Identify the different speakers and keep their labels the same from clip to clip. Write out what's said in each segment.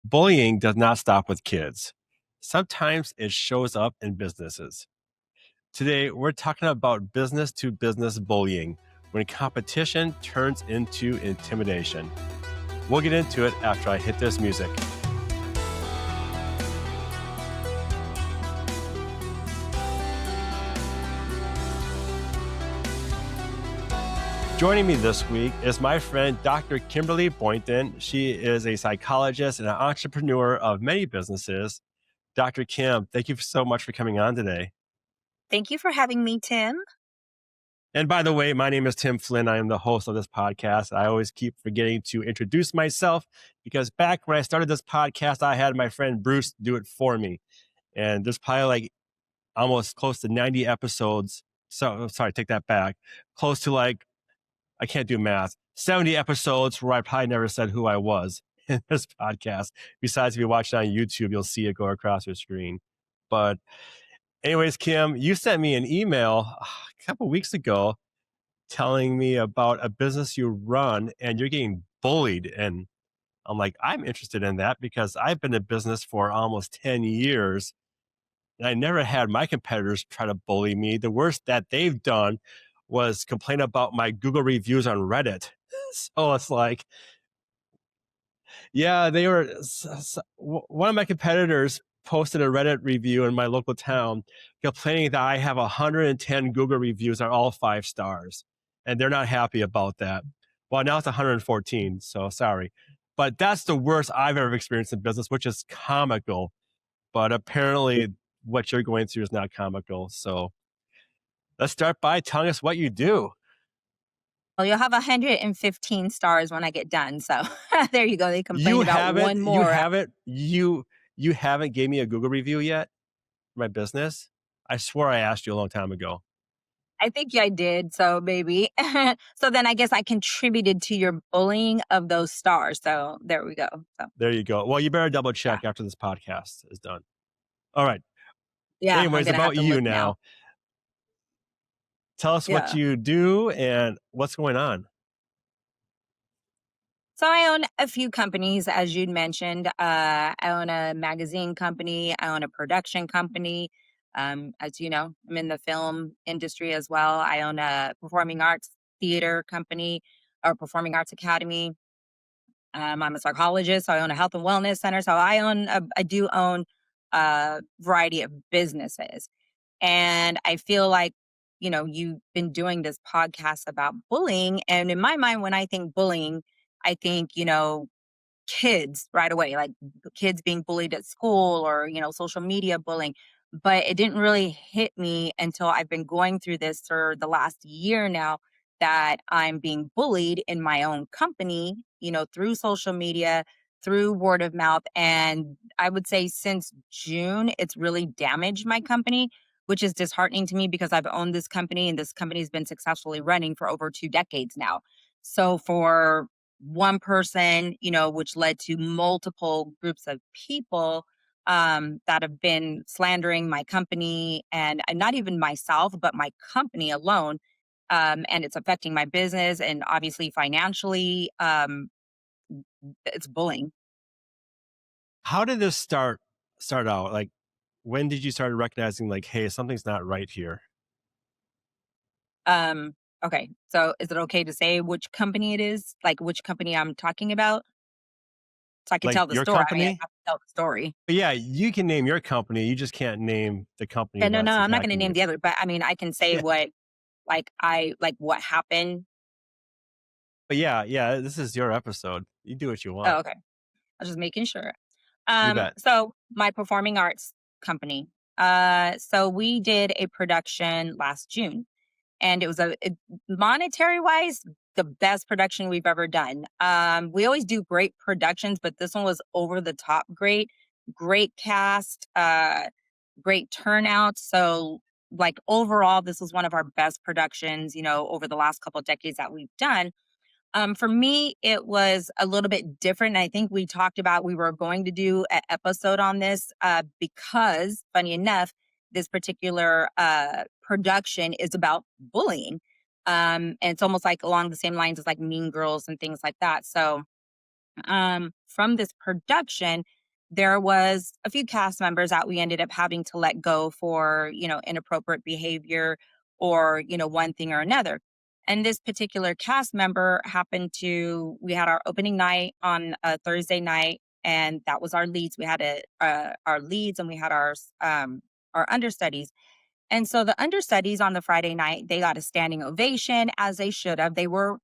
Speaker 1: Bullying does not stop with kids. Sometimes it shows up in businesses. Today, we're talking about business to business bullying when competition turns into intimidation. We'll get into it after I hit this music. Joining me this week is my friend, Dr. Kimberly Boynton. She is a psychologist and an entrepreneur of many businesses. Dr. Kim, thank you so much for coming on today.
Speaker 2: Thank you for having me, Tim.
Speaker 1: And by the way, my name is Tim Flynn. I am the host of this podcast. I always keep forgetting to introduce myself because back when I started this podcast, I had my friend Bruce do it for me. And there's probably like almost close to 90 episodes. So, sorry, take that back. Close to like, I can't do math, 70 episodes where I probably never said who I was in this podcast. Besides, if you watch it on YouTube, you'll see it go across your screen. But anyways, Kim, you sent me an email a couple weeks ago telling me about a business you run and you're getting bullied. And I'm like, I'm interested in that because I've been in business for almost 10 years and I never had my competitors try to bully me. The worst that they've done was complain about my Google reviews on Reddit. So it's like, yeah, they were. One of my competitors posted a Reddit review in my local town complaining that I have 110 Google reviews are all 5 stars, and they're not happy about that. Well, now it's 114, so sorry. But that's the worst I've ever experienced in business, which is comical. But apparently, what you're going through is not comical. So let's start by telling us what you do.
Speaker 2: Well, you'll have 115 stars when I get done. So there you go. They
Speaker 1: You
Speaker 2: complained about
Speaker 1: haven't,
Speaker 2: one
Speaker 1: you
Speaker 2: more.
Speaker 1: haven't, you haven't gave me a Google review yet for my business. I swore I asked you a long time ago.
Speaker 2: I think I did. So maybe. So then I guess I contributed to your bullying of those stars. So there we go. So
Speaker 1: There you go. Well, you better double
Speaker 2: yeah,
Speaker 1: check after this podcast is done. All right.
Speaker 2: yeah, I'm
Speaker 1: Anyways,
Speaker 2: going to have
Speaker 1: about
Speaker 2: to
Speaker 1: you
Speaker 2: look now.
Speaker 1: now. Tell us what
Speaker 2: Yeah.
Speaker 1: you do and what's going on.
Speaker 2: So I own a few companies, as you'd mentioned. I own a magazine company. I own a production company. As you know, I'm in the film industry as well. I own a performing arts theater company or performing arts academy. I'm a psychologist, so I own a health and wellness center. So I do own a variety of businesses. And I feel like, you've been doing this podcast about bullying. And in my mind, when I think bullying, I think, kids right away, like kids being bullied at school or, social media bullying. But it didn't really hit me until I've been going through this for the last year now that I'm being bullied in my own company, through social media, through word of mouth. And I would say since June, it's really damaged my company, which is disheartening to me because I've owned this company and this company has been successfully running for over 2 decades now. So for one person, which led to multiple groups of people that have been slandering my company and not even myself, but my company alone. And it's affecting my business and obviously financially. It's bullying.
Speaker 1: How did this start out? Like, when did you start recognizing like, hey, something's not right here?
Speaker 2: Okay. So is it okay to say which company it is? Like which company I'm talking about? So I can
Speaker 1: Like
Speaker 2: tell the
Speaker 1: your
Speaker 2: story. I mean, I
Speaker 1: company?
Speaker 2: have to tell the story.
Speaker 1: But yeah, you can name your company. You just can't name the company
Speaker 2: Yeah, no,
Speaker 1: that's
Speaker 2: I'm not going to
Speaker 1: attacking
Speaker 2: name
Speaker 1: you.
Speaker 2: the other, but I mean, I can say
Speaker 1: Yeah.
Speaker 2: what, like what happened.
Speaker 1: But yeah, this is your episode. You do what you
Speaker 2: Oh,
Speaker 1: want.
Speaker 2: okay. I was just making sure.
Speaker 1: You bet.
Speaker 2: So my performing arts company. So we did a production last June, and it was monetary wise the best production we've ever done. We always do great productions, but this one was over the top great. Great cast, great turnout. So like overall, this was one of our best productions, over the last couple of decades that we've done. For me, it was a little bit different. I think we talked about we were going to do an episode on this because, funny enough, this particular production is about bullying. And it's almost like along the same lines as like Mean Girls and things like that. So From this production, there was a few cast members that we ended up having to let go for, inappropriate behavior or, one thing or another. And this particular cast member happened to, we had our opening night on a Thursday night, and that was our leads. We had our leads and we had our understudies. And so the understudies on the Friday night, they got a standing ovation as they should have. They were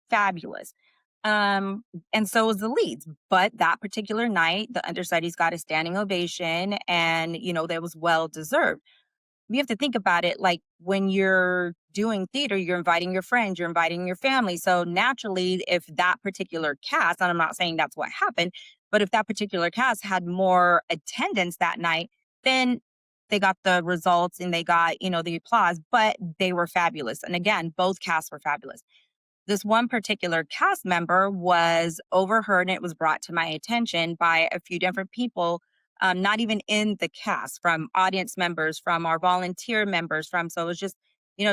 Speaker 2: fabulous. Um, and so was the leads. But that particular night, the understudies got a standing ovation and, that was well deserved. We have to think about it like when you're doing theater, you're inviting your friends, you're inviting your family. So naturally, if that particular cast, and I'm not saying that's what happened, but if that particular cast had more attendance that night, then they got the results and they got, the applause, but they were fabulous. And again, both casts were fabulous. This one particular cast member was overheard and it was brought to my attention by a few different people, not even in the cast, from audience members, from our volunteer members, so it was just,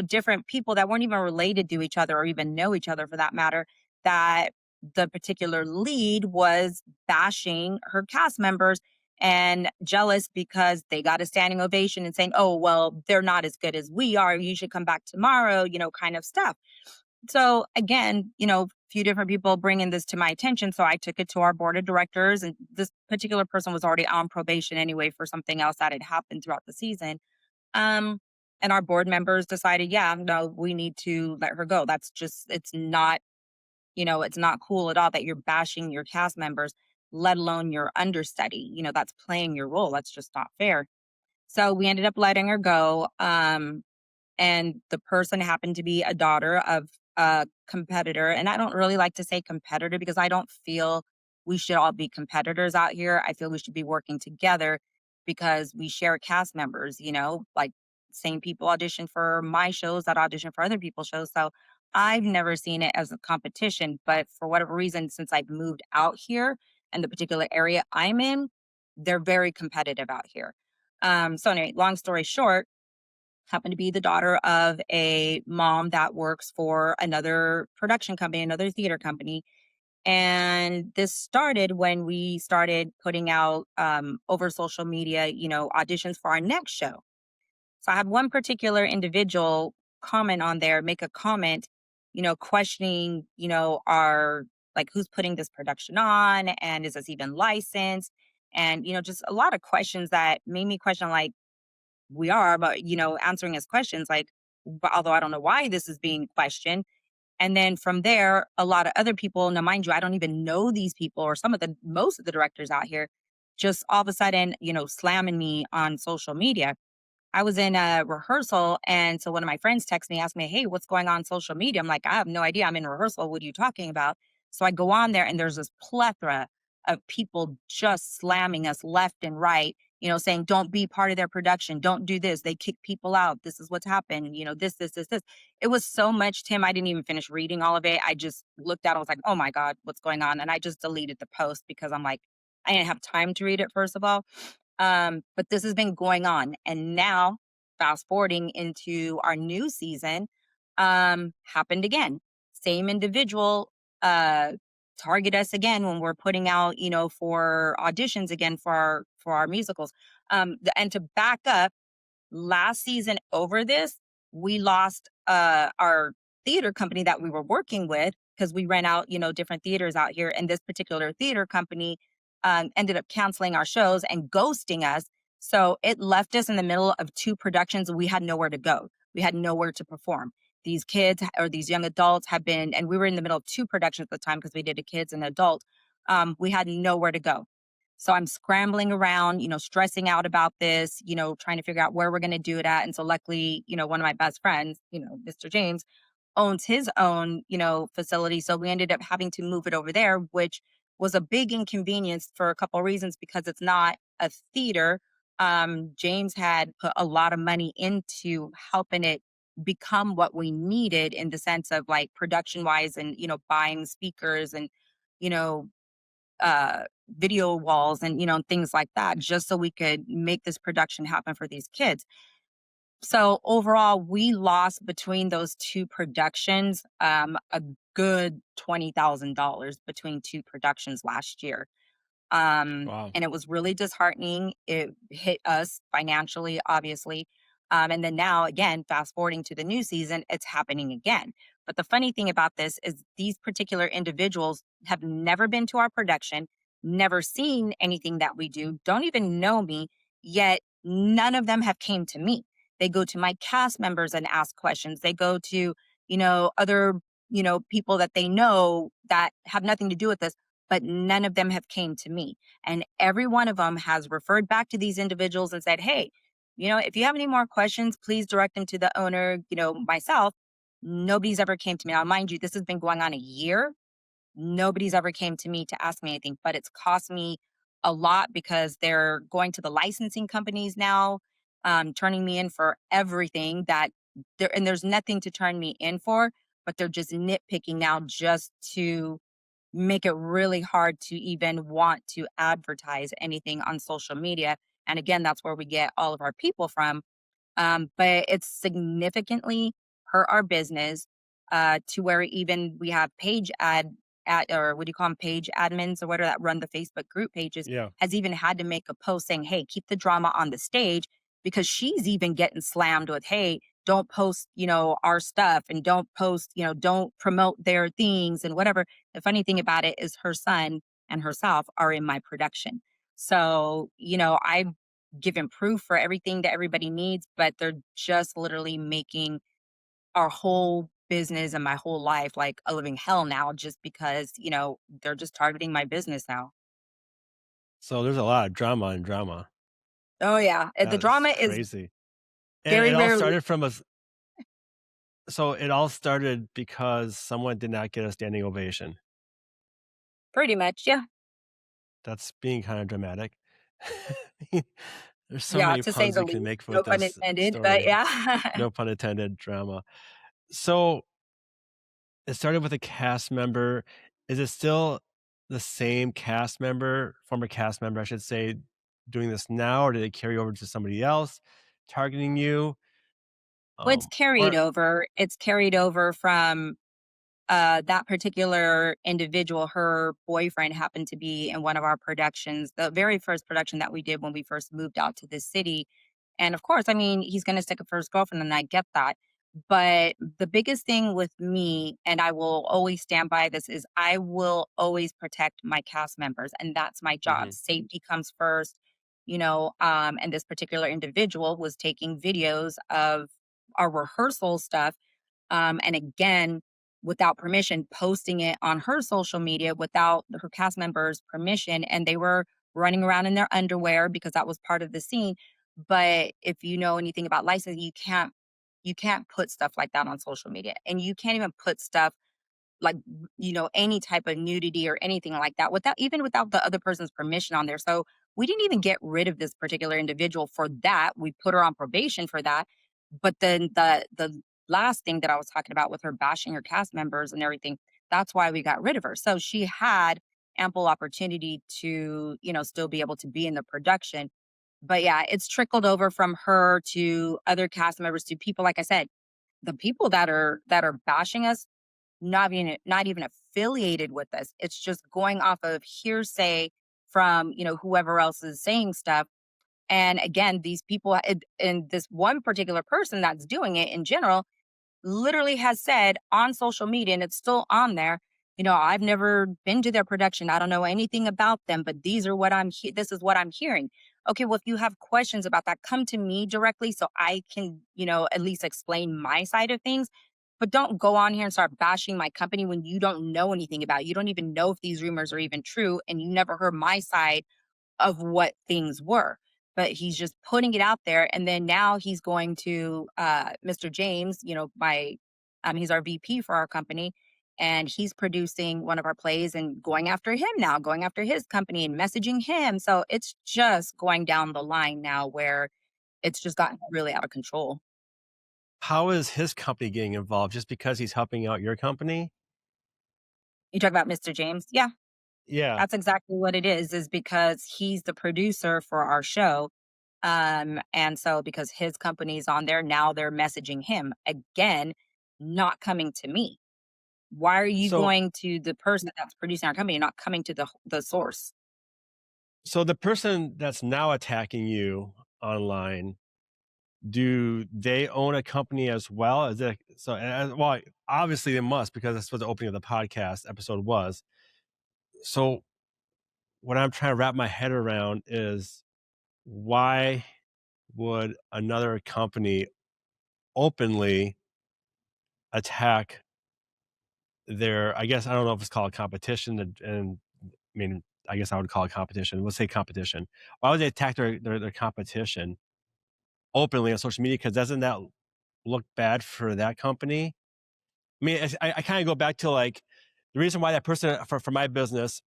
Speaker 2: different people that weren't even related to each other or even know each other for that matter, that the particular lead was bashing her cast members and jealous because they got a standing ovation and saying, oh, well, they're not as good as we are. You should come back tomorrow, kind of stuff. So again, few different people bringing this to my attention. So I took it to our board of directors, and this particular person was already on probation anyway for something else that had happened throughout the season. Um, and our board members decided, yeah, no, we need to let her go. That's just, it's not cool at all that you're bashing your cast members, let alone your understudy. That's playing your role. That's just not fair. So we ended up letting her go. And the person happened to be a daughter of a competitor. And I don't really like to say competitor because I don't feel we should all be competitors out here. I feel we should be working together because we share cast members, like same people audition for my shows that audition for other people's shows. So I've never seen it as a competition, but for whatever reason, since I've moved out here and the particular area I'm in, they're very competitive out here. So anyway, long story short, happened to be the daughter of a mom that works for another production company, another theater company. And this started when we started putting out over social media, auditions for our next show. So I had one particular individual comment on there, make a comment, questioning, our like who's putting this production on and is this even licensed? And, just a lot of questions that made me question like, we are, but answering his questions like, but although I don't know why this is being questioned. And then from there, a lot of other people, now mind you, I don't even know these people or most of the directors out here, just all of a sudden, slamming me on social media. I was in a rehearsal, and so one of my friends texted me, asked me, "Hey, what's going on social media?" I'm like, "I have no idea. I'm in rehearsal. What are you talking about?" So I go on there, and there's this plethora of people just slamming us left and right, saying, "Don't be part of their production. Don't do this. They kick people out. This is what's happened. This." It was so much, Tim. I didn't even finish reading all of it. I just looked at it. I was like, "Oh my God, what's going on?" And I just deleted the post because I'm like, I didn't have time to read it, first of all. But this has been going on. And now, fast forwarding into our new season, happened again. Same individual uh, target us again when we're putting out, for auditions again for our musicals. And to back up, last season over this, we lost our theater company that we were working with because we rent out, different theaters out here. And this particular theater company ended up canceling our shows and ghosting us. So it left us in the middle of two productions and we had nowhere to go. We had nowhere to perform. These kids or these young adults have been, and we were in the middle of two productions at the time because we did a kids and adult. We had nowhere to go. So I'm scrambling around, stressing out about this, trying to figure out where we're going to do it at. And so luckily, one of my best friends, Mr. James, owns his own, facility. So we ended up having to move it over there, which was a big inconvenience for a couple of reasons because it's not a theater. James had put a lot of money into helping it become what we needed in the sense of like production wise and, buying speakers and, you know, uh, video walls and, things like that, just so we could make this production happen for these kids. So overall, we lost between those 2 productions, a good $20,000 between 2 productions last year.
Speaker 1: Wow.
Speaker 2: And it was really disheartening. It hit us financially, obviously. And then now, again, fast forwarding to the new season, it's happening again. But the funny thing about this is these particular individuals have never been to our production, never seen anything that we do, don't even know me, yet none of them have came to me. They go to my cast members and ask questions. They go to, other, people that they know that have nothing to do with this, but none of them have came to me. And every one of them has referred back to these individuals and said, hey, if you have any more questions, please direct them to the owner, myself. Nobody's ever came to me. Now, mind you, this has been going on a year. Nobody's ever came to me to ask me anything, but it's cost me a lot because they're going to the licensing companies now, turning me in for everything that there, and there's nothing to turn me in for, but they're just nitpicking now just to make it really hard to even want to advertise anything on social media. And again, that's where we get all of our people from. But it's significantly hurt our business to where even we have page or what do you call them, page admins or whatever that run the Facebook group pages,
Speaker 1: Yeah.
Speaker 2: has even had to make a post saying, hey, keep the drama on the stage, because she's even getting slammed with, hey, don't post, our stuff, and don't post, don't promote their things and whatever. The funny thing about it is her son and herself are in my production. So, I given proof for everything that everybody needs, but they're just literally making our whole business and my whole life like a living hell now just because, they're just targeting my business now.
Speaker 1: So there's a lot of drama and drama.
Speaker 2: Oh yeah. The
Speaker 1: That is
Speaker 2: drama is
Speaker 1: crazy. And
Speaker 2: very
Speaker 1: it all
Speaker 2: rarely,
Speaker 1: started from us. So it all started because someone did not get a standing ovation.
Speaker 2: pretty much, yeah.
Speaker 1: That's being kind of dramatic. There's so
Speaker 2: Yeah,
Speaker 1: many
Speaker 2: to say
Speaker 1: puns
Speaker 2: the
Speaker 1: you can
Speaker 2: least.
Speaker 1: make
Speaker 2: No
Speaker 1: with
Speaker 2: pun
Speaker 1: this
Speaker 2: intended, but
Speaker 1: story.
Speaker 2: yeah.
Speaker 1: No pun intended, drama. So it started with a cast member. Is it still the same cast member, former cast member, I should say, doing this now, or did it carry over to somebody else targeting you?
Speaker 2: Well, it's
Speaker 1: Um,
Speaker 2: carried
Speaker 1: or
Speaker 2: over. It's carried over from that particular individual. Her boyfriend happened to be in one of our productions, the very first production that we did when we first moved out to this city. And of course, I mean, he's going to stick up for his girlfriend, and I get that. But the biggest thing with me, and I will always stand by this, is I will always protect my cast members, and that's my job.
Speaker 1: mhm.
Speaker 2: Safety comes first, and this particular individual was taking videos of our rehearsal stuff, and again, without permission, posting it on her social media without her cast members' permission. And they were running around in their underwear because that was part of the scene. But if you know anything about licensing, you can't put stuff like that on social media. And you can't even put stuff like, any type of nudity or anything like that without the other person's permission on there. So we didn't even get rid of this particular individual for that. We put her on probation for that. But then the last thing that I was talking about with her bashing her cast members and everything, that's why we got rid of her. So she had ample opportunity to, still be able to be in the production. But yeah, it's trickled over from her to other cast members to people, like I said, the people that are bashing us, not even affiliated with us. It's just going off of hearsay from, whoever else is saying stuff. And again, these people and this one particular person that's doing it in general literally has said on social media, and it's still on there, I've never been to their production. I don't know anything about them, but this is what I'm hearing. Okay, well, if you have questions about that, come to me directly so I can, at least explain my side of things. But don't go on here and start bashing my company when you don't know anything about it. You don't even know if these rumors are even true, and you never heard my side of what things were. But he's just putting it out there. And then now he's going to Mr. James, he's our VP for our company. And he's producing one of our plays and going after him now, going after his company and messaging him. So it's just going down the line now where it's just gotten really out of control.
Speaker 1: How is his company getting involved? Just because he's helping out your company?
Speaker 2: You talk about Mr. James? Yeah,
Speaker 1: Yeah.
Speaker 2: that's exactly what it is because he's the producer for our show. And so because his company's on there, now they're messaging him again, not coming to me. Why are you
Speaker 1: So
Speaker 2: going to the person that's producing our company, not coming to the source?
Speaker 1: so the person that's now attacking you online, do they own a company as well? Is it so? Well, obviously they must because that's what the opening of the podcast episode was. So what I'm trying to wrap my head around is why would another company openly attack their, I guess I don't know if it's called competition, and I mean, I guess I would call it competition. We'll say competition. Why would they attack their competition openly on social media? Because doesn't that look bad for that company? I mean, I kind of go back to like the reason why that person for my business,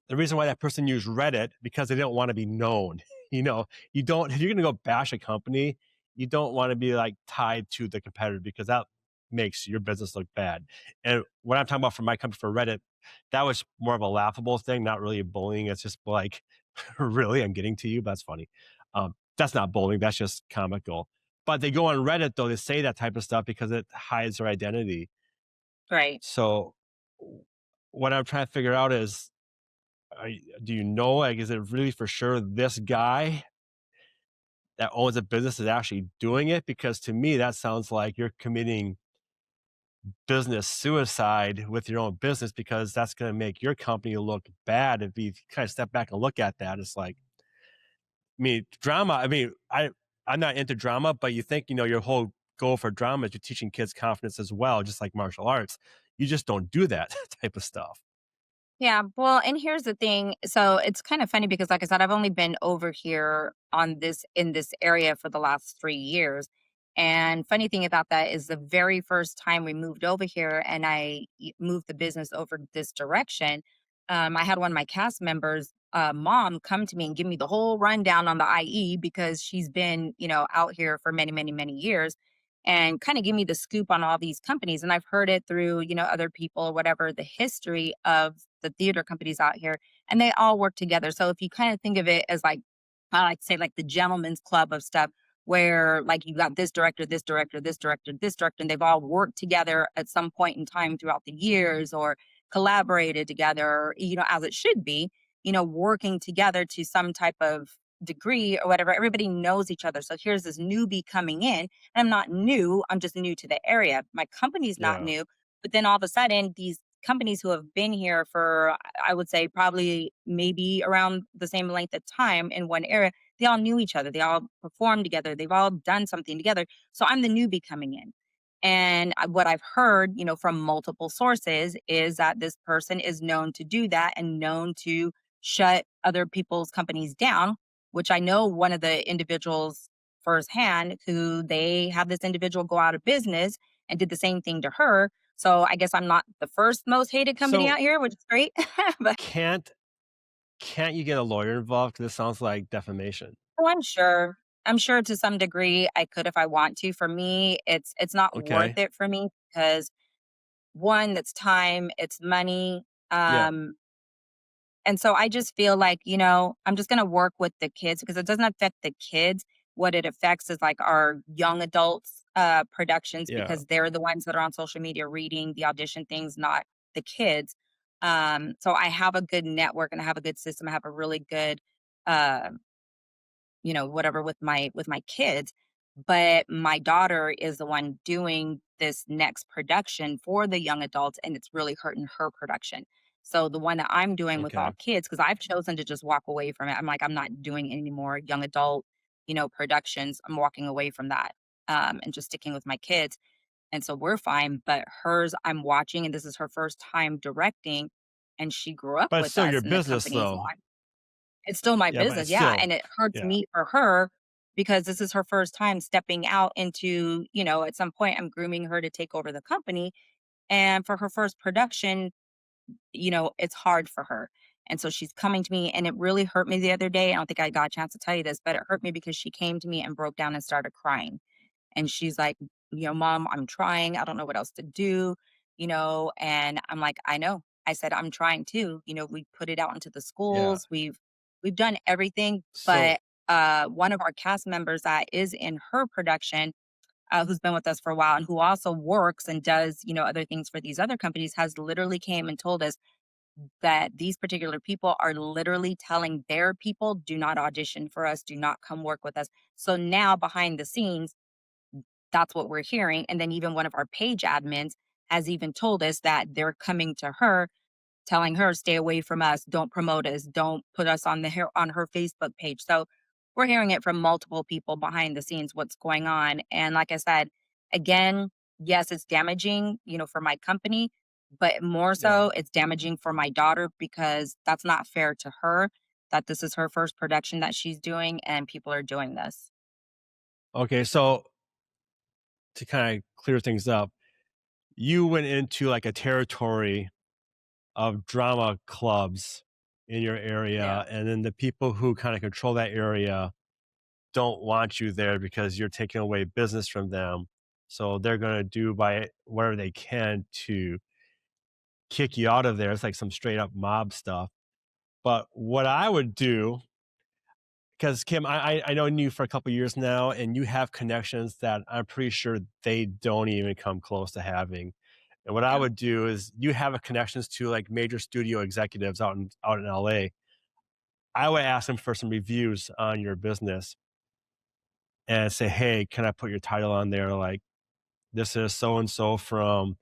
Speaker 1: the reason why that person used Reddit because they didn't want to be known. You know, you don't if you're going to go bash a company, you don't want to be like tied to the competitor because that makes your business look bad. And what I'm talking about for my company for Reddit, that was more of a laughable thing, not really bullying. It's just like, really, I'm getting to you. That's funny. That's not bullying. That's just comical. But they go on Reddit though. They say that type of stuff because it hides their identity.
Speaker 2: Right.
Speaker 1: So, what I'm trying to figure out is do you know, like, is it really for sure this guy that owns a business is actually doing it? Because to me, that sounds like you're committing business suicide with your own business because that's going to make your company look bad. If you kind of step back and look at that, it's like, I mean, drama. I mean, I'm not into drama, but you think, your whole goal for drama is you're teaching kids confidence as well, just like martial arts. You just don't do that type of stuff.
Speaker 2: Yeah, well, and here's the thing. So it's kind of funny because, like I said, I've only been over here on this in this area for the last 3 years. And funny thing about that is the very first time we moved over here and moved the business over this direction, I had one of my cast members' mom come to me and give me the whole rundown on the IE because she's been, out here for many, many, many years and kind of give me the scoop on all these companies. And I've heard it through, other people or whatever, the history of the theater companies out here, and they all work together. So if you kind of think of it as like, I like to say like the gentleman's club of stuff, where like you got this director, this director, this director, this director, and they've all worked together at some point in time throughout the years or collaborated together, as it should be, working together to some type of degree or whatever. Everybody knows each other. So here's this newbie coming in, and I'm not new, I'm just new to the area. My company's not
Speaker 1: Yeah.
Speaker 2: new, but then all of a sudden, these companies who have been here for, I would say, probably maybe around the same length of time in one area, they all knew each other. They all performed together. They've all done something together. So I'm the newbie coming in. And what I've heard, from multiple sources is that this person is known to do that and known to shut other people's companies down, which I know one of the individuals firsthand who they had this individual go out of business and did the same thing to her. So I guess I'm not the first most hated company
Speaker 1: So
Speaker 2: out here, which is great. But
Speaker 1: can't can't you get a lawyer involved? Because it sounds like defamation.
Speaker 2: oh, I'm sure. I'm sure to some degree I could if I want to. For me, it's not worth
Speaker 1: Okay.
Speaker 2: it for me because one, that's time, it's money.
Speaker 1: Yeah.
Speaker 2: And so I just feel like, I'm just going to work with the kids because it doesn't affect the kids. What it affects is like our young adults productions
Speaker 1: Yeah.
Speaker 2: because they're the ones that are on social media reading the audition things, not the kids. So I have a good network and I have a good system. I have a really good uh, whatever with my kids, but my daughter is the one doing this next production for the young adults and it's really hurting her production. So the one that I'm doing with all
Speaker 1: Okay.
Speaker 2: kids, because I've chosen to just walk away from it. I'm like, I'm not doing any more young adult, productions. I'm walking away from that, and just sticking with my kids. And so we're fine. But hers, I'm watching, and this is her first time directing, and she grew up
Speaker 1: But it's
Speaker 2: with
Speaker 1: still
Speaker 2: us
Speaker 1: your
Speaker 2: in the
Speaker 1: business
Speaker 2: company.
Speaker 1: though.
Speaker 2: It's still my
Speaker 1: Yeah, but
Speaker 2: business,
Speaker 1: it's
Speaker 2: yeah,
Speaker 1: still
Speaker 2: and it hurts
Speaker 1: yeah.
Speaker 2: me for her because this is her first time stepping out into, at some point, I'm grooming her to take over the company, and for her first production, it's hard for her, and so she's coming to me, and it really hurt me the other day. I don't think I got a chance to tell you this, but it hurt me because she came to me and broke down and started crying, and she's like, "Mom, I'm trying, I don't know what else to do," and I'm like, "I know." I said, "I'm trying too." We put it out into the
Speaker 1: Yeah.
Speaker 2: schools, we've done everything,
Speaker 1: So
Speaker 2: but one of our cast members that is in her production, who's been with us for a while and who also works and does, other things for these other companies, has literally came and told us that these particular people are literally telling their people, do not audition for us, do not come work with us. So now behind the scenes, that's what we're hearing. And then even one of our page admins has even told us that they're coming to her, telling her, stay away from us, don't promote us, don't put us on on her Facebook page. So we're hearing it from multiple people behind the scenes what's going on. And like I said, again, yes, it's damaging, for my company, but more
Speaker 1: Yeah.
Speaker 2: so it's damaging for my daughter because that's not fair to her that this is her first production that she's doing and people are doing this.
Speaker 1: Okay. So to kind of clear things up, you went into like a territory of drama clubs in your
Speaker 2: Yeah.
Speaker 1: area, and then the people who kind of control that area don't want you there because you're taking away business from them. So they're going to do by whatever they can to kick you out of there. It's like some straight up mob stuff. But what I would do, because Kim, I know you for a couple years now, and you have connections that I'm pretty sure they don't even come close to having. And what I
Speaker 2: Yeah.
Speaker 1: would do is, you have a connections to like major studio executives out in LA. I would ask them for some reviews on your business and say, hey, can I put your title on there? Like, this is so and so from,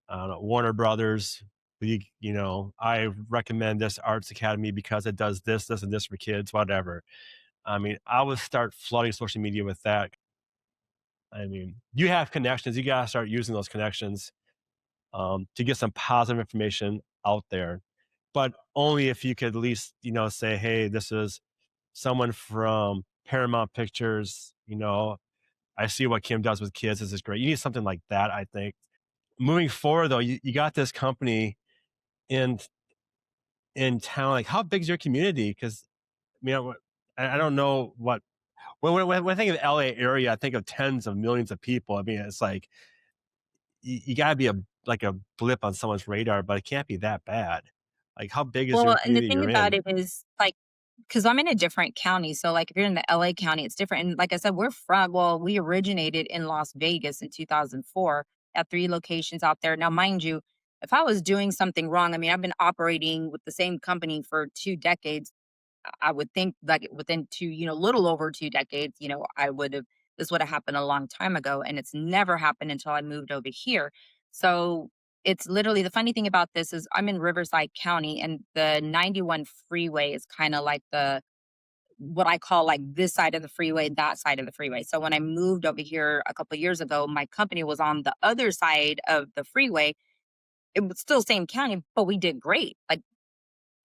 Speaker 1: I don't know, Warner Brothers. I recommend this arts academy because it does this, this, and this for kids, whatever. I mean, I would start flooding social media with that. I mean, you have connections. You got to start using those connections to get some positive information out there. But only if you could at least, say, hey, this is someone from Paramount Pictures. I see what Kim does with kids. This is great. You need something like that, I think. Moving forward, though, you got this company in in town. Like, how big is your community? Because I don't know what. When I think of LA area, I think of tens of millions of people. I mean, it's like you got to be like a blip on someone's radar, but it can't be that bad. Like, how big is
Speaker 2: Well,
Speaker 1: your
Speaker 2: and the
Speaker 1: community
Speaker 2: thing
Speaker 1: you're
Speaker 2: about
Speaker 1: in?
Speaker 2: it is like, because I'm in a different county. So, like, if you're in the LA county, it's different. And like I said, we originated in Las Vegas in 2004 at three locations out there. Now, mind you, if I was doing something wrong, I mean, I've been operating with the same company for 2 decades. I would think like within little over 2 decades, this would have happened a long time ago. And it's never happened until I moved over here. So it's literally the funny thing about this is I'm in Riverside County and the 91 freeway is kind of like what I call like this side of the freeway, that side of the freeway. So when I moved over here a couple of years ago, my company was on the other side of the freeway. It was still same county, but we did great. Like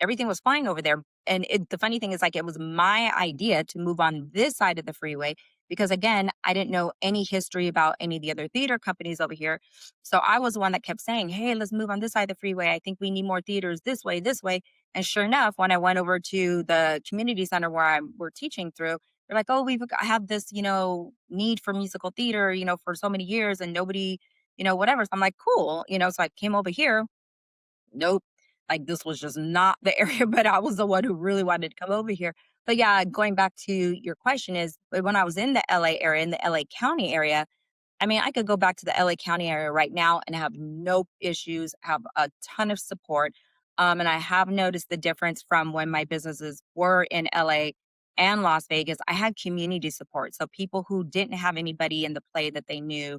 Speaker 2: everything was fine over there. And the funny thing is, like, it was my idea to move on this side of the freeway because, again, I didn't know any history about any of the other theater companies over here. So I was the one that kept saying, hey, let's move on this side of the freeway. I think we need more theaters this way, this way. And sure enough, when I went over to the community center where we're teaching through, they're like, oh, I have this, need for musical theater, for so many years and nobody, whatever. So I'm like, cool. So I came over here. Nope. Like, this was just not the area, but I was the one who really wanted to come over here. But yeah, going back to your question is when I was in the LA area, in the LA County area, I mean, I could go back to the LA County area right now and have no issues, have a ton of support. And I have noticed the difference from when my businesses were in LA and Las Vegas. I had community support. So people who didn't have anybody in the play that they knew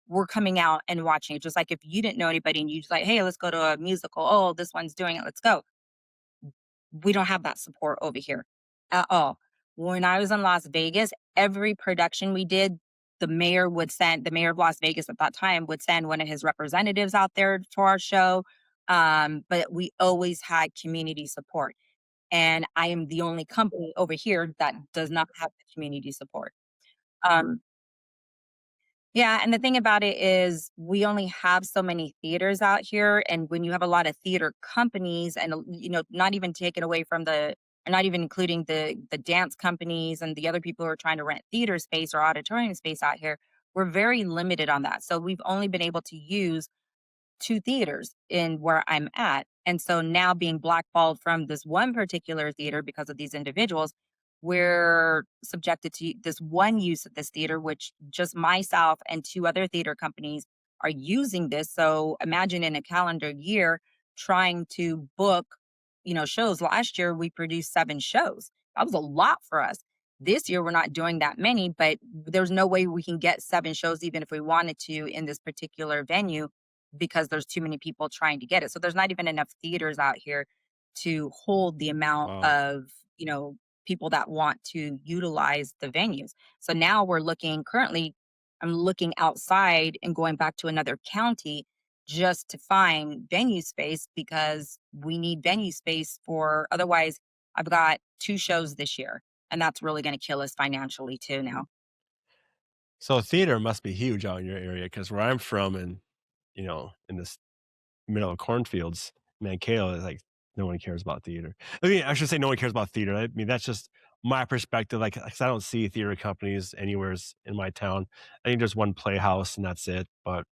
Speaker 2: were coming out and watching it. Just like if you didn't know anybody and you just like, hey, let's go to a musical. Oh, this one's doing it. Let's go. We don't have that support over here at all. When I was in Las Vegas, every production we did, the mayor of Las Vegas at that time would send one of his representatives out there for our show. But we always had community support. And I am the only company over here that does not have the community support. Um, yeah, and the thing about it is we only have so many theaters out here, and when you have a lot of theater companies and, not even taken away from or not even including the dance companies and the other people who are trying to rent theater space or auditorium space out here, we're very limited on that. So we've only been able to use 2 theaters in where I'm at, and so now being blackballed from this one particular theater because of these individuals, we're subjected to this one use of this theater, which just myself and two other theater companies are using this. So imagine in a calendar year trying to book, shows. Last year we produced 7 shows. That was a lot for us. This year we're not doing that many, but there's no way we can get 7 shows even if we wanted to in this particular venue because there's too many people trying to get it. So there's not even enough theaters out here to hold the amount
Speaker 1: Wow.
Speaker 2: of, people that want to utilize the venues. So now we're looking currently, I'm looking outside and going back to another county just to find venue space because we need venue space for otherwise I've got 2 shows this year and that's really going to kill us financially too now.
Speaker 1: So theater must be huge out in your area because where I'm from, and in this middle of cornfields, Mankato is like no one cares about theater. I mean, I should say no one cares about theater. I mean, that's just my perspective. Like, 'cause I don't see theater companies anywhere in my town. I think there's one playhouse and that's it. But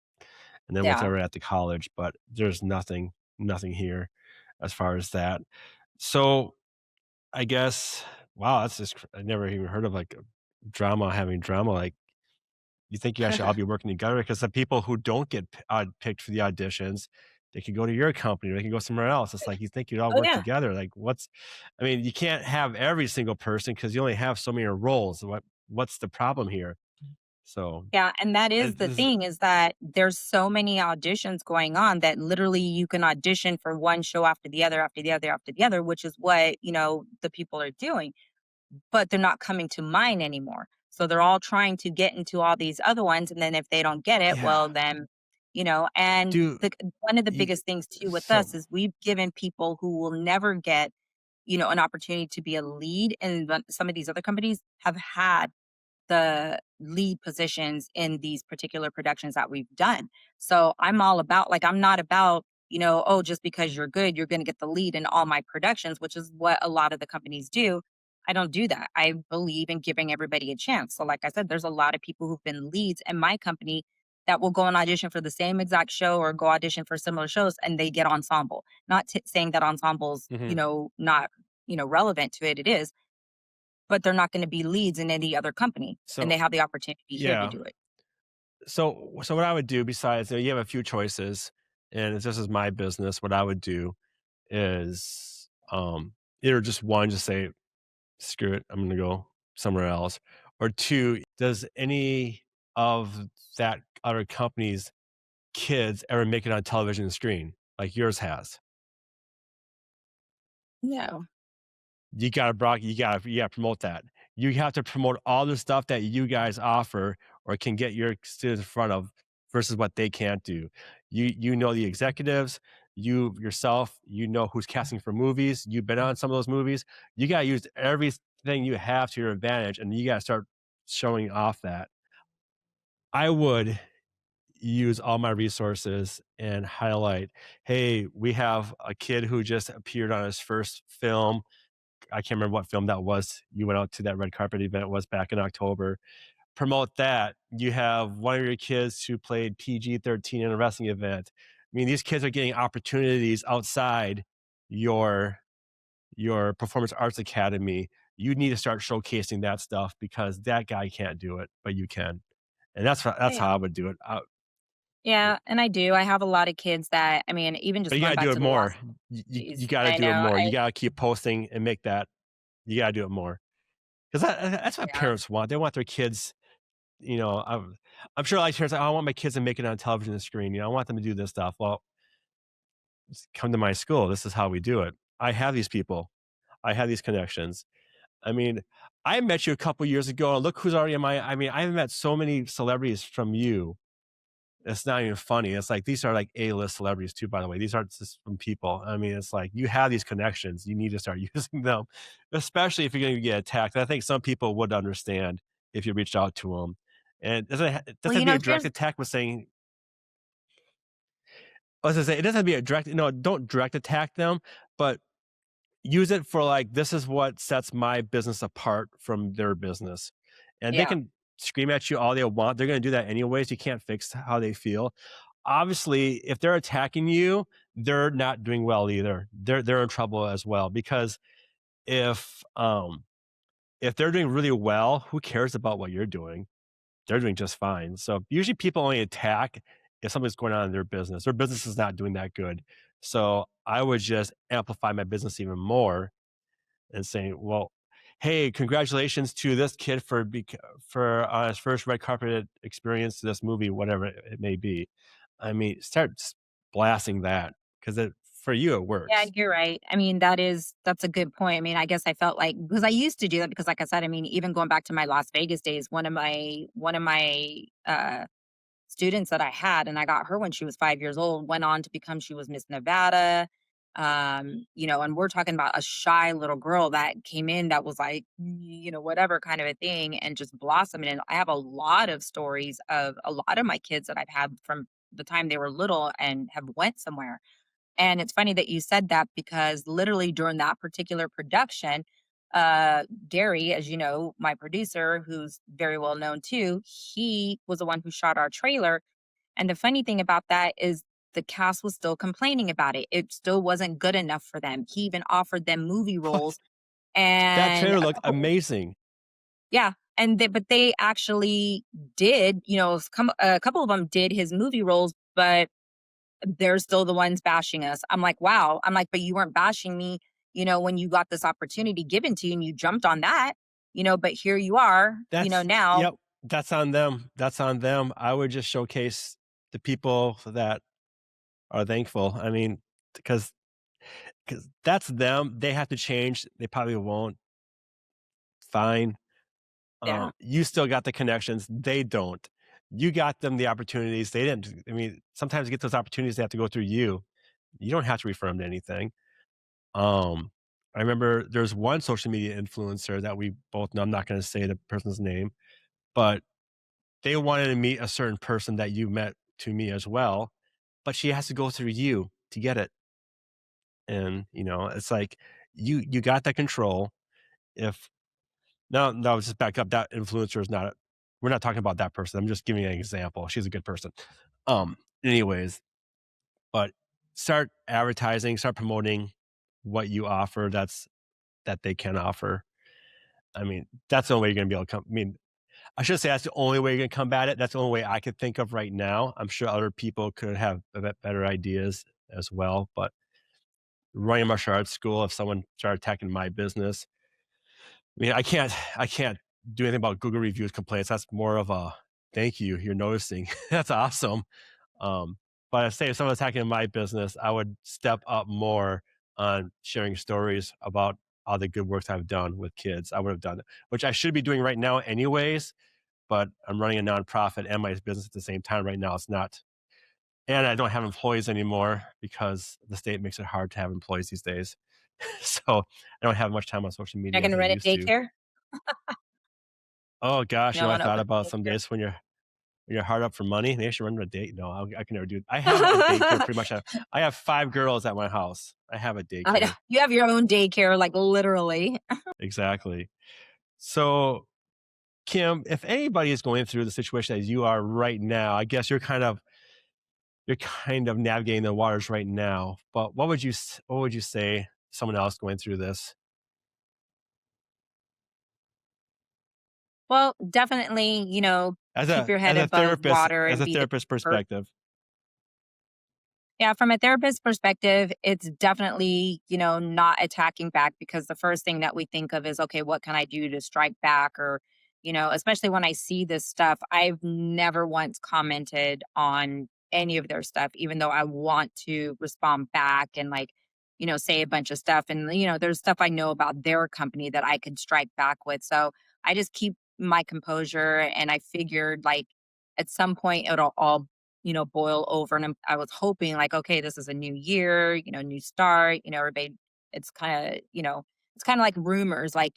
Speaker 1: and then once I
Speaker 2: Yeah.
Speaker 1: were at the college, but there's nothing here as far as that. So I guess, wow, that's just I never even heard of like a drama having drama. Like, you think you guys should all be working together because the people who don't get picked for the auditions, they could go to your company or they can go somewhere else. It's like you think you'd all
Speaker 2: Oh
Speaker 1: work
Speaker 2: yeah.
Speaker 1: together. Like, I mean, you can't have every single person because you only have so many roles. What's the problem here? So,
Speaker 2: Yeah, and that is
Speaker 1: it
Speaker 2: the
Speaker 1: is,
Speaker 2: thing is that there's so many auditions going on that literally you can audition for one show after the other, after the other, after the other, which is what, the people are doing, but they're not coming to mine anymore. So they're all trying to get into all these other ones, and then if they don't get it,
Speaker 1: yeah,
Speaker 2: well then, and
Speaker 1: do
Speaker 2: one of the
Speaker 1: you,
Speaker 2: biggest things too with
Speaker 1: so
Speaker 2: us is we've given people who will never get, an opportunity to be a lead in some of these other companies have had the lead positions in these particular productions that we've done. So I'm all about like I'm not about, oh, just because you're good, you're going to get the lead in all my productions, which is what a lot of the companies do. I don't do that. I believe in giving everybody a chance. So like I said, there's a lot of people who've been leads in my company that will go and audition for the same exact show or go audition for similar shows and they get ensemble. Not saying that ensemble's,
Speaker 1: mhm.
Speaker 2: not, relevant to it. It is, but they're not gonna be leads in any other company, and they
Speaker 1: So
Speaker 2: have the opportunity here to
Speaker 1: yeah.
Speaker 2: do it.
Speaker 1: So what I would do besides, you have a few choices, and if this is my business, what I would do is either just one, just say screw it, I'm gonna go somewhere else. Or two, does any of that other company's kids ever make it on television screen like yours has?
Speaker 2: No.
Speaker 1: You gotta promote that. You have to promote all the stuff that you guys offer or can get your students in front of versus what they can't do. You know the executives, you yourself, you know who's casting for movies, you've been on some of those movies. You gotta use everything you have to your advantage, and you gotta start showing off that. I would use all my resources and highlight, "Hey, we have a kid who just appeared on his first film." I can't remember what film that was. You went out to that red carpet event was back in October. Promote that. You have one of your kids who played PG-13 in a wrestling event. I mean, these kids are getting opportunities outside your performance arts academy. You need to start showcasing that stuff because that guy can't do it, but you can. And
Speaker 2: Oh,
Speaker 1: that's
Speaker 2: yeah.
Speaker 1: how I would do it.
Speaker 2: Yeah, and I do. I have a lot of kikids that I mean, even
Speaker 1: But
Speaker 2: just
Speaker 1: you
Speaker 2: going
Speaker 1: gotta
Speaker 2: back
Speaker 1: do it
Speaker 2: to the
Speaker 1: more.
Speaker 2: last
Speaker 1: You
Speaker 2: geez,
Speaker 1: gotta
Speaker 2: I
Speaker 1: do it
Speaker 2: know,
Speaker 1: more.
Speaker 2: I
Speaker 1: You gotta keep posting and make that. You gotta do it more because that's what
Speaker 2: yeah.
Speaker 1: parents want. They want their kids. I'm sure like parents, I want my kids to make it on television screen. I want them to do this stuff. Well, come to my school. This is how we do it. I have these people. I have these connections. I mean, I met you a couple years ago, and look who's already in my. I mean, I've met so many celebrities from you. It's not even funny. It's like these are like A-list celebrities too, by the way. These aren't just from people. I mean, it's like you have these connections. You need to start using them, especially if you're going to get attacked. I think some people would understand if you reached out to them. And it
Speaker 2: Well,
Speaker 1: doesn't have to be a direct
Speaker 2: here's
Speaker 1: attack with saying, I was gonna say, it doesn't have to be a direct, no, don't direct attack them, but use it for like, this is what sets my business apart from their business. And they
Speaker 2: yeah.
Speaker 1: can scream at you all they want. They're going to do that anyways. You can't fix how they feel. Obviously, if they're attacking you, they're not doing well either. They're in trouble as well because if if they're doing really well, who cares about what you're doing? They're doing just fine. So usually people only attack if something's going on in their business. Their business is not doing that good. So I would just amplify my business even more and saying, "Well, hey, congratulations to this kid for his first red carpet experience to this movie, whatever it may be." I mean, start blasting that because it for you it
Speaker 2: Yeah,
Speaker 1: works.
Speaker 2: you're right. I mean, that's a good point. I mean, I guess I felt like because I used to do that because like I said, I mean, even going back to my Las Vegas days, one of my students that I had, and I got her when she was 5 years old, went on to become she was Miss Nevada. And we're talking about a shy little girl that came in that was like, whatever kind of a thing and just blossoming. And I have a lot of stories of a lot of my kids that I've had from the time they were little and have went somewhere. And it's funny that you said that because literally during that particular production, Gary, as you know, my producer, who's very well known too, he was the one who shot our trailer. And the funny thing about that is the cast was still complaining about it. It still wasn't good enough for them. He even offered them movie roles.
Speaker 1: That
Speaker 2: And
Speaker 1: trailer looked amazing.
Speaker 2: yeah, but they actually did, a couple of them did his movie roles, but they're still the ones bashing us. I'm like, wow. I'm like, but you weren't bashing me, when you got this opportunity given to you and you jumped on that, but here you are,
Speaker 1: That's
Speaker 2: now.
Speaker 1: yep, that's on them. That's on them. I would just showcase the people that are thankful. I mean, because that's them. They have to change. They probably won't. Fine.
Speaker 2: Yeah.
Speaker 1: You still got the connections. They don't. You got them the opportunities. They didn't. I mean, sometimes to get those opportunities, they have to go through you. You don't have to refer them to anything. Um, I remember there's one social media influencer that we both know. I'm not going to say the person's name, but they wanted to meet a certain person that you met to me as well, but she has to go through you to get it. And, it's like you got that control. If no, no, just back up. That influencer is not we're not talking about that person. I'm just giving an example. She's a good person. Anyways, but start advertising, start promoting what you offer that they can offer. I mean, that's the only way you're gonna be able to come. I mean, I should say that's the only way you're gonna combat it. That's the only way I could think of right now. I'm sure other people could have a bit better ideas as well. But running a martial arts school, if someone started attacking my business, I mean, I can't do anything about Google reviews complaints. That's more of a thank you. You're noticing. That's awesome. Um, but I say if someone's attacking my business, I would step up more on sharing stories about all the good works I've done with kids. I would have done it, which I should be doing right now anyways. But I'm running a nonprofit and my business at the same time right now. It's not, and I don't have employees anymore because the state makes it hard to have employees these days. So I don't have much time on social
Speaker 2: You're
Speaker 1: media
Speaker 2: not
Speaker 1: as
Speaker 2: gonna
Speaker 1: I
Speaker 2: rent a
Speaker 1: used to.
Speaker 2: daycare?
Speaker 1: Oh gosh,
Speaker 2: You don't
Speaker 1: I
Speaker 2: want to
Speaker 1: thought
Speaker 2: open
Speaker 1: about
Speaker 2: a
Speaker 1: some
Speaker 2: daycare?
Speaker 1: days when you're hard up for money. Maybe I should run a date. No, I can never do it. I have a daycare pretty much. I have 5 girls at my house. I have a
Speaker 2: I know.
Speaker 1: daycare.
Speaker 2: You have your own daycare, like literally.
Speaker 1: Exactly. So, Kim, if anybody is going through the situation as you are right now, I guess you're kind of navigating the waters right now. But what would you say to someone else going through this
Speaker 2: Well, definitely,
Speaker 1: as
Speaker 2: keep
Speaker 1: a
Speaker 2: your head
Speaker 1: as a
Speaker 2: above
Speaker 1: therapist
Speaker 2: water
Speaker 1: as
Speaker 2: and
Speaker 1: a
Speaker 2: be the
Speaker 1: therapist
Speaker 2: person.
Speaker 1: perspective?
Speaker 2: Yeah, from a therapist perspective, it's definitely, not attacking back because the first thing that we think of is, okay, what can I do to strike back? Or, especially when I see this stuff, I've never once commented on any of their stuff, even though I want to respond back and like, say a bunch of stuff. And, there's stuff I know about their company that I could strike back with. So I just keep my composure and I figured like at some point it'll all boil over. And I was hoping like, okay, this is a new year, new start, everybody, it's kind of, it's kind of like rumors, like,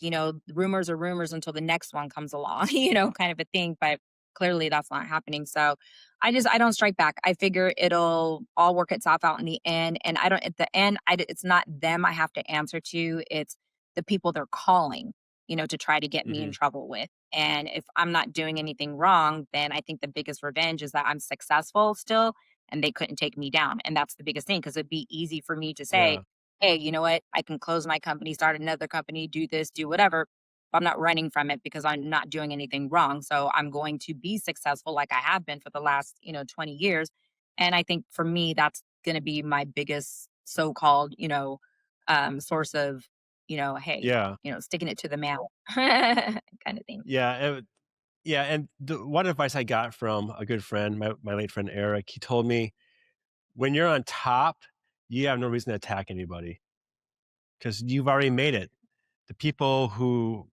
Speaker 2: rumors are rumors until the next one comes along, kind of a thing. But clearly that's not happening. So I don't strike back. I figure it'll all work itself out in the end. And I don't, at the end, it's not them I have to answer to. It's the people they're calling, to try to get me in
Speaker 1: Hmm.
Speaker 2: trouble with. And if I'm not doing anything wrong, then I think the biggest revenge is that I'm successful still and they couldn't take me down. And that's the biggest thing because it'd be easy for me to say,
Speaker 1: Yeah.
Speaker 2: hey, you know what? I can close my company, start another company, do this, do whatever. I'm not running from it because I'm not doing anything wrong. So I'm going to be successful like I have been for the last, 20 years. And I think for me, that's going to be my biggest so-called, source of, hey,
Speaker 1: Yeah.
Speaker 2: sticking it to the man kind of thing.
Speaker 1: Yeah. Yeah. And the one advice I got from a good friend, my late friend Eric, he told me, when you're on top, you have no reason to attack anybody because you've already made it. The people who,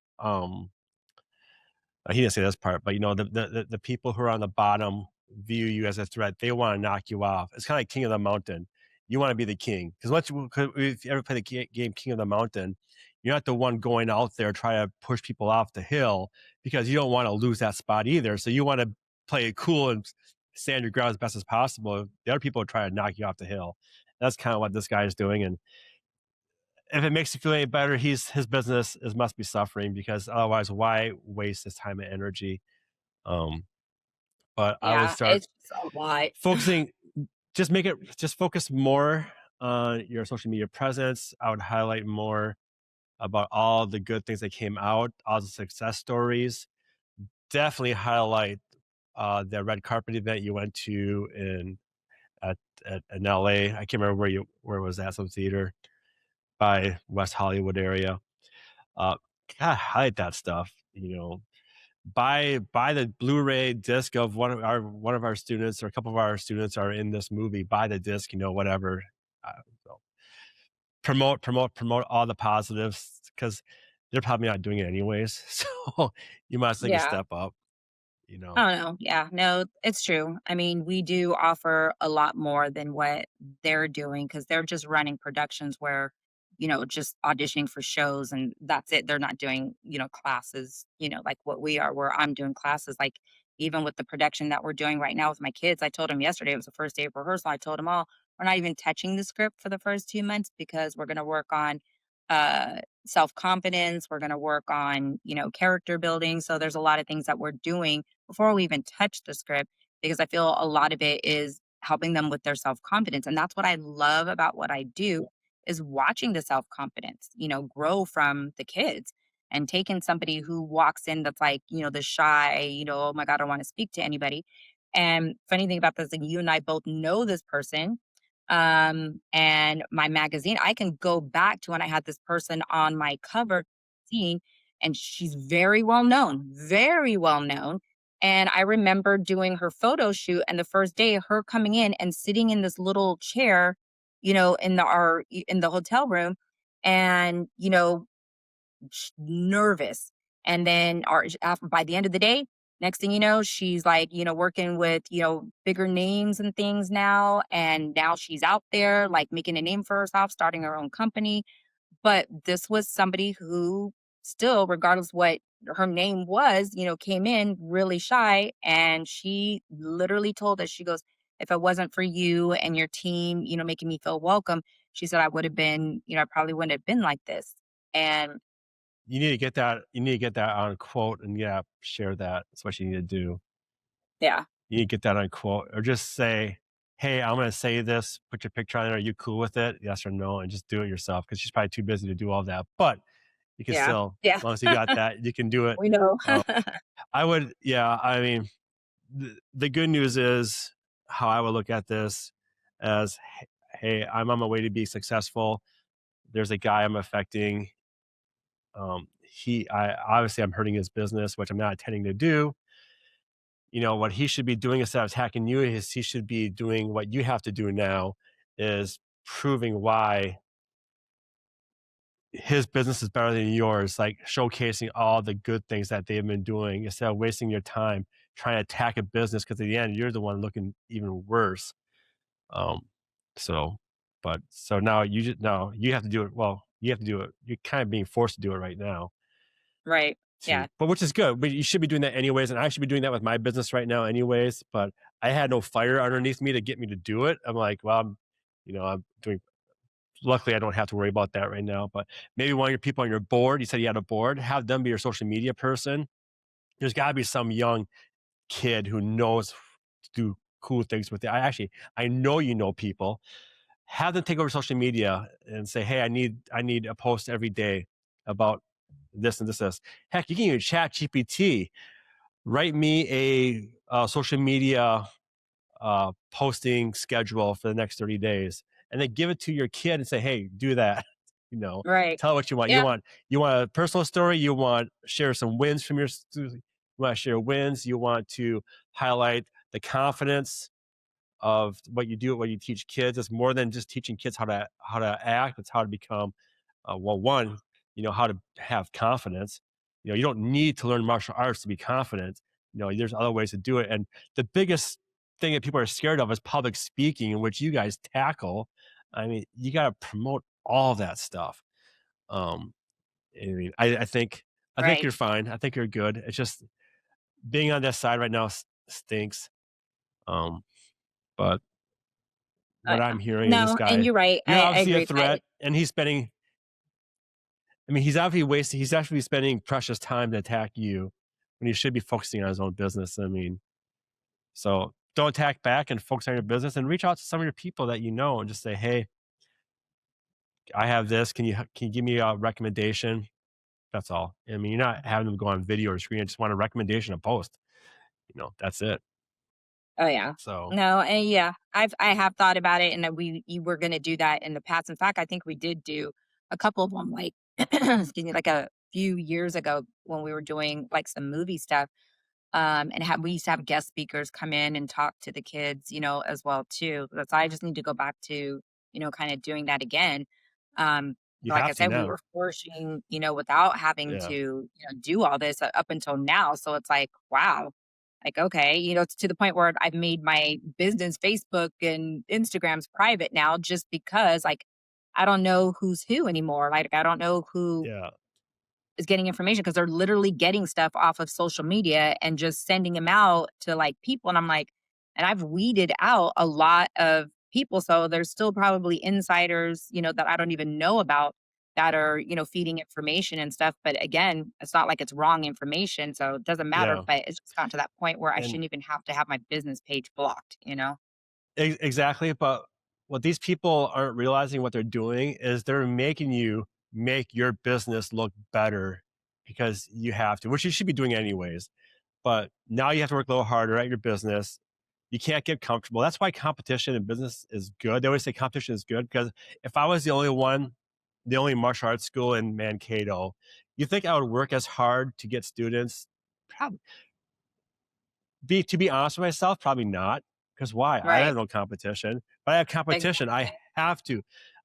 Speaker 1: he didn't say this part, but the people who are on the bottom view you as a threat. They want to knock you off. It's kind of like King of the Mountain. You want to be the king because if you ever play the game King of the Mountain, you're not the one going out there trying to push people off the hill because you don't want to lose that spot either. So you want to play it cool and stand your ground as best as possible. The other people are trying to knock you off the hill. That's kind of what this guy is doing, and if it makes you feel any better, his business is must be suffering because otherwise, why waste his time and energy? Um, but I would
Speaker 2: Yeah,
Speaker 1: start
Speaker 2: it's just a lot.
Speaker 1: focusing. Just focus more on your social media presence. I would highlight more about all the good things that came out, all the success stories. Definitely highlight the red carpet event you went to at, in LA. I can't remember where it was at, some theater by West Hollywood area. Uh, God, hide that stuff. Buy the Blu-ray disc of one of our students or a couple of our students are in this movie. Buy the disc, whatever. So promote all the positives because they're probably not doing it anyways. So you must take a
Speaker 2: Yeah.
Speaker 1: step up. You know,
Speaker 2: I don't know. Yeah, no, it's true. I mean, we do offer a lot more than what they're doing because they're just running productions where, just auditioning for shows and that's it. They're not doing, classes, like what we are, where I'm doing classes. Like even with the production that we're doing right now with my kids, I told them yesterday, it was the first day of rehearsal. I told them all, we're not even touching the script for the first 2 months because we're going to work on self confidence. We're going to work on, character building. So there's a lot of things that we're doing before we even touch the script because I feel a lot of it is helping them with their self-confidence. And that's what I love about what I do is watching the self-confidence, grow from the kids and taking somebody who walks in that's like, the shy, oh my God, I don't want to speak to anybody. And funny thing about this, like you and I both know this person. And my magazine, I can go back to when I had this person on my cover scene, and she's very well known, and I remember doing her photo shoot and the first day, her coming in and sitting in this little chair, in the hotel room and, nervous. And then after, by the end of the day, next thing you know, she's like, working with, bigger names and things now. And now she's out there like making a name for herself, starting her own company. But this was somebody who still, regardless what her name was, came in really shy. And she literally told us, she goes, if it wasn't for you and your team, making me feel welcome, she said, I would have been, I probably wouldn't have been like this. And
Speaker 1: you need to get that. You need to get that on quote and yeah, share that. That's what you need to do.
Speaker 2: yeah,
Speaker 1: You need to get that on quote or just say, "Hey, I'm going to say this. Put your picture on it. Are you cool with it? Yes or no?" And just do it yourself because she's probably too busy to do all that. But you can
Speaker 2: yeah,
Speaker 1: still,
Speaker 2: yeah,
Speaker 1: as long as you got that, you can do it.
Speaker 2: we know.
Speaker 1: Uh, I would, yeah. I mean, the good news is how I would look at this as, hey, I'm on my way to be successful. There's a guy I'm affecting. I obviously I'm hurting his business, which I'm not intending to do. What he should be doing instead of attacking you is he should be doing what you have to do now is proving why his business is better than yours, like showcasing all the good things that they've been doing instead of wasting your time trying to attack a business because at the end you're the one looking even worse. Um, so, so now you have to do it. Well, you have to do it. You're kind of being forced to do it right now.
Speaker 2: Right. Yeah.
Speaker 1: But which is good. But you should be doing that anyways, and I should be doing that with my business right now anyways. But I had no fire underneath me to get me to do it. I'm like, well, I'm doing. Luckily, I don't have to worry about that right now. But maybe one of your people on your board, you said you had a board, have them be your social media person. There's got to be some young kid who knows to do cool things with it. I know people. Have them take over social media and say, hey, I need a post every day about this and this. Heck, you can even chat GPT, write me a social media posting schedule for the next 30 days, and then give it to your kid and say, hey, do that. You know,
Speaker 2: Right.
Speaker 1: tell it what you want.
Speaker 2: Yeah.
Speaker 1: You want a personal story. You want share some wins from your. You want to share wins. You want to highlight the confidence of what you do, what you teach kids. It's more than just teaching kids how to act. It's how to become well, one, how to have confidence. You don't need to learn martial arts to be confident. There's other ways to do it. And the biggest thing that people are scared of is public speaking, in which you guys tackle. I mean, you got to promote all that stuff. Um, I mean, I think
Speaker 2: Right.
Speaker 1: you're fine. I think you're good. It's just being on that side right now stinks. Um, but what
Speaker 2: Yeah.
Speaker 1: I'm hearing is this
Speaker 2: No, and
Speaker 1: guy,
Speaker 2: you're right.
Speaker 1: you're
Speaker 2: I
Speaker 1: obviously a
Speaker 2: agree.
Speaker 1: threat, and he's spending. I mean, he's actually spending precious time to attack you when he should be focusing on his own business. I mean, so don't attack back and focus on your business and reach out to some of your people that you know and just say, hey, I have this. Can you give me a recommendation? That's all. I mean, you're not having them go on video or screen. I just want a recommendation to post. That's it.
Speaker 2: Oh, yeah.
Speaker 1: So
Speaker 2: No, and yeah, I have thought about it, and that you were gonna do that in the past. In fact, I think we did do a couple of them, like, excuse me, like a few years ago when we were doing like some movie stuff. And have we used to have guest speakers come in and talk to the kids, as well too. That's I just need to go back to, kind of doing that again.
Speaker 1: you
Speaker 2: Like I
Speaker 1: have to
Speaker 2: said, we
Speaker 1: now.
Speaker 2: were forcing, without having to,
Speaker 1: Yeah.
Speaker 2: do all this up until now. So it's like, wow. Like, okay, it's to the point where I've made my business Facebook and Instagrams private now just because like I don't know who's who anymore. Like I don't know who
Speaker 1: Yeah.
Speaker 2: is getting information because they're literally getting stuff off of social media and just sending them out to like people. And I'm like, and I've weeded out a lot of people. So there's still probably insiders, that I don't even know about that are, feeding information and stuff. But again, it's not like it's wrong information. So it doesn't matter.
Speaker 1: Yeah.
Speaker 2: But it's just gotten to that point where I
Speaker 1: And
Speaker 2: shouldn't even have to have my business page blocked.
Speaker 1: exactly. But what these people aren't realizing what they're doing is they're making you make your business look better because you have to, which you should be doing anyways. But now you have to work a little harder at your business. You can't get comfortable. That's why competition in business is good. They always say competition is good because if I was the only martial arts school in Mankato, you think I would work as hard to get students? Probably, to be honest with myself, probably not. Because why? I
Speaker 2: Right.
Speaker 1: have no competition. But I have competition.
Speaker 2: Exactly.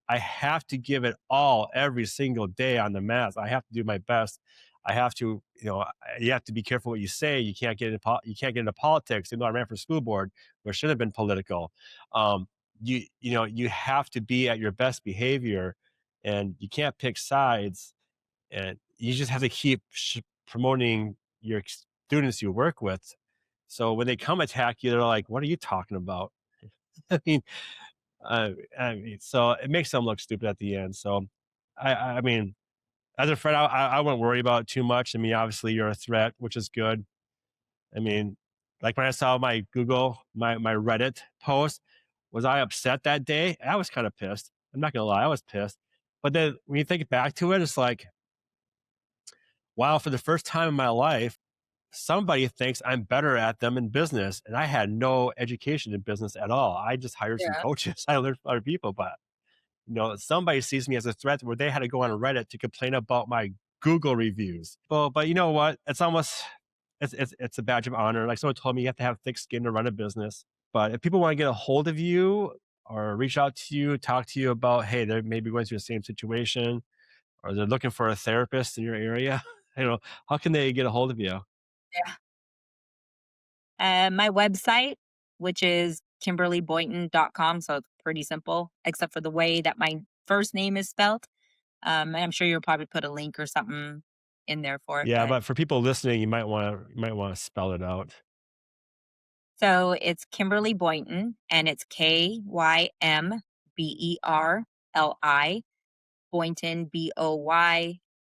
Speaker 1: I have to give it all every single day on the mats. I have to do my best. I have to, you have to be careful what you say. You can't get into politics. Even though I ran for school board, where it should have been political. You have to be at your best behavior, and you can't pick sides. And you just have to keep promoting your students you work with. So when they come attack you, they're like, "What are you talking about?" I mean, so it makes them look stupid at the end. So, I mean, as a friend, I wouldn't worry about it too much. I mean, obviously, you're a threat, which is good. I mean, like when I saw my Reddit post, was I upset that day? I was kind of pissed. I'm not gonna lie, I was pissed. But then when you think back to it, it's like, wow, for the first time in my life, somebody thinks I'm better at them in business, and I had no education in business at all. I just hired some
Speaker 2: Yeah.
Speaker 1: coaches. I learned from other people, but somebody sees me as a threat where they had to go on Reddit to complain about my Google reviews. Well, but you know what? It's a badge of honor. Like someone told me, you have to have thick skin to run a business. But if people want to get a hold of you or reach out to you, talk to you about, hey, they're maybe going through the same situation, or they're looking for a therapist in your area, how can they get a hold of you?
Speaker 2: Yeah. My website, which is kimberlyboynton.com. So it's pretty simple, except for the way that my first name is spelled. And I'm sure you'll probably put a link or something in there for it.
Speaker 1: Yeah,
Speaker 2: But
Speaker 1: but for people listening, you might want to spell it out.
Speaker 2: so it's Kimberly Boynton, and it's KYMBERLI, Boynton,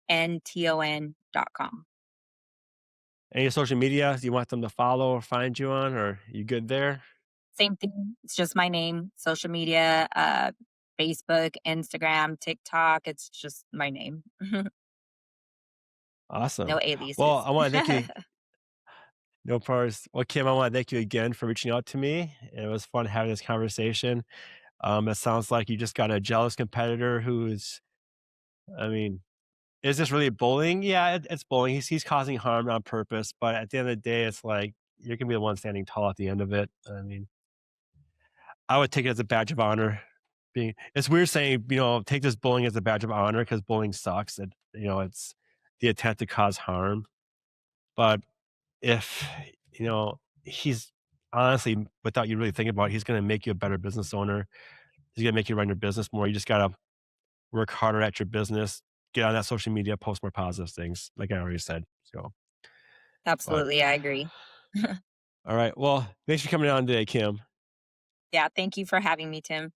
Speaker 2: BOYNTON.com.
Speaker 1: Any social media you want them to follow or find you on, or you good there?
Speaker 2: Same thing. It's just my name, social media, Facebook, Instagram, TikTok. It's just my name.
Speaker 1: Awesome.
Speaker 2: No
Speaker 1: Well,
Speaker 2: aliases.
Speaker 1: I want to thank you. No problem. Well, Kim, I want to thank you again for reaching out to me. It was fun having this conversation. It sounds like you just got a jealous competitor who's, I mean, is this really bullying? Yeah, it's bullying. He's causing harm on purpose, but at the end of the day, it's like you're gonna be the one standing tall at the end of it. I mean, I would take it as a badge of honor. Being it's weird saying, take this bullying as a badge of honor because bullying sucks. It's the intent to cause harm. But if he's honestly, without you really thinking about it, he's gonna make you a better business owner. He's gonna make you run your business more. You just gotta work harder at your business, get on that social media, post more positive things, like I already said. So, but
Speaker 2: Absolutely, I agree.
Speaker 1: all right. Well, thanks for coming on today, Kim.
Speaker 2: Yeah, thank you for having me, Tim.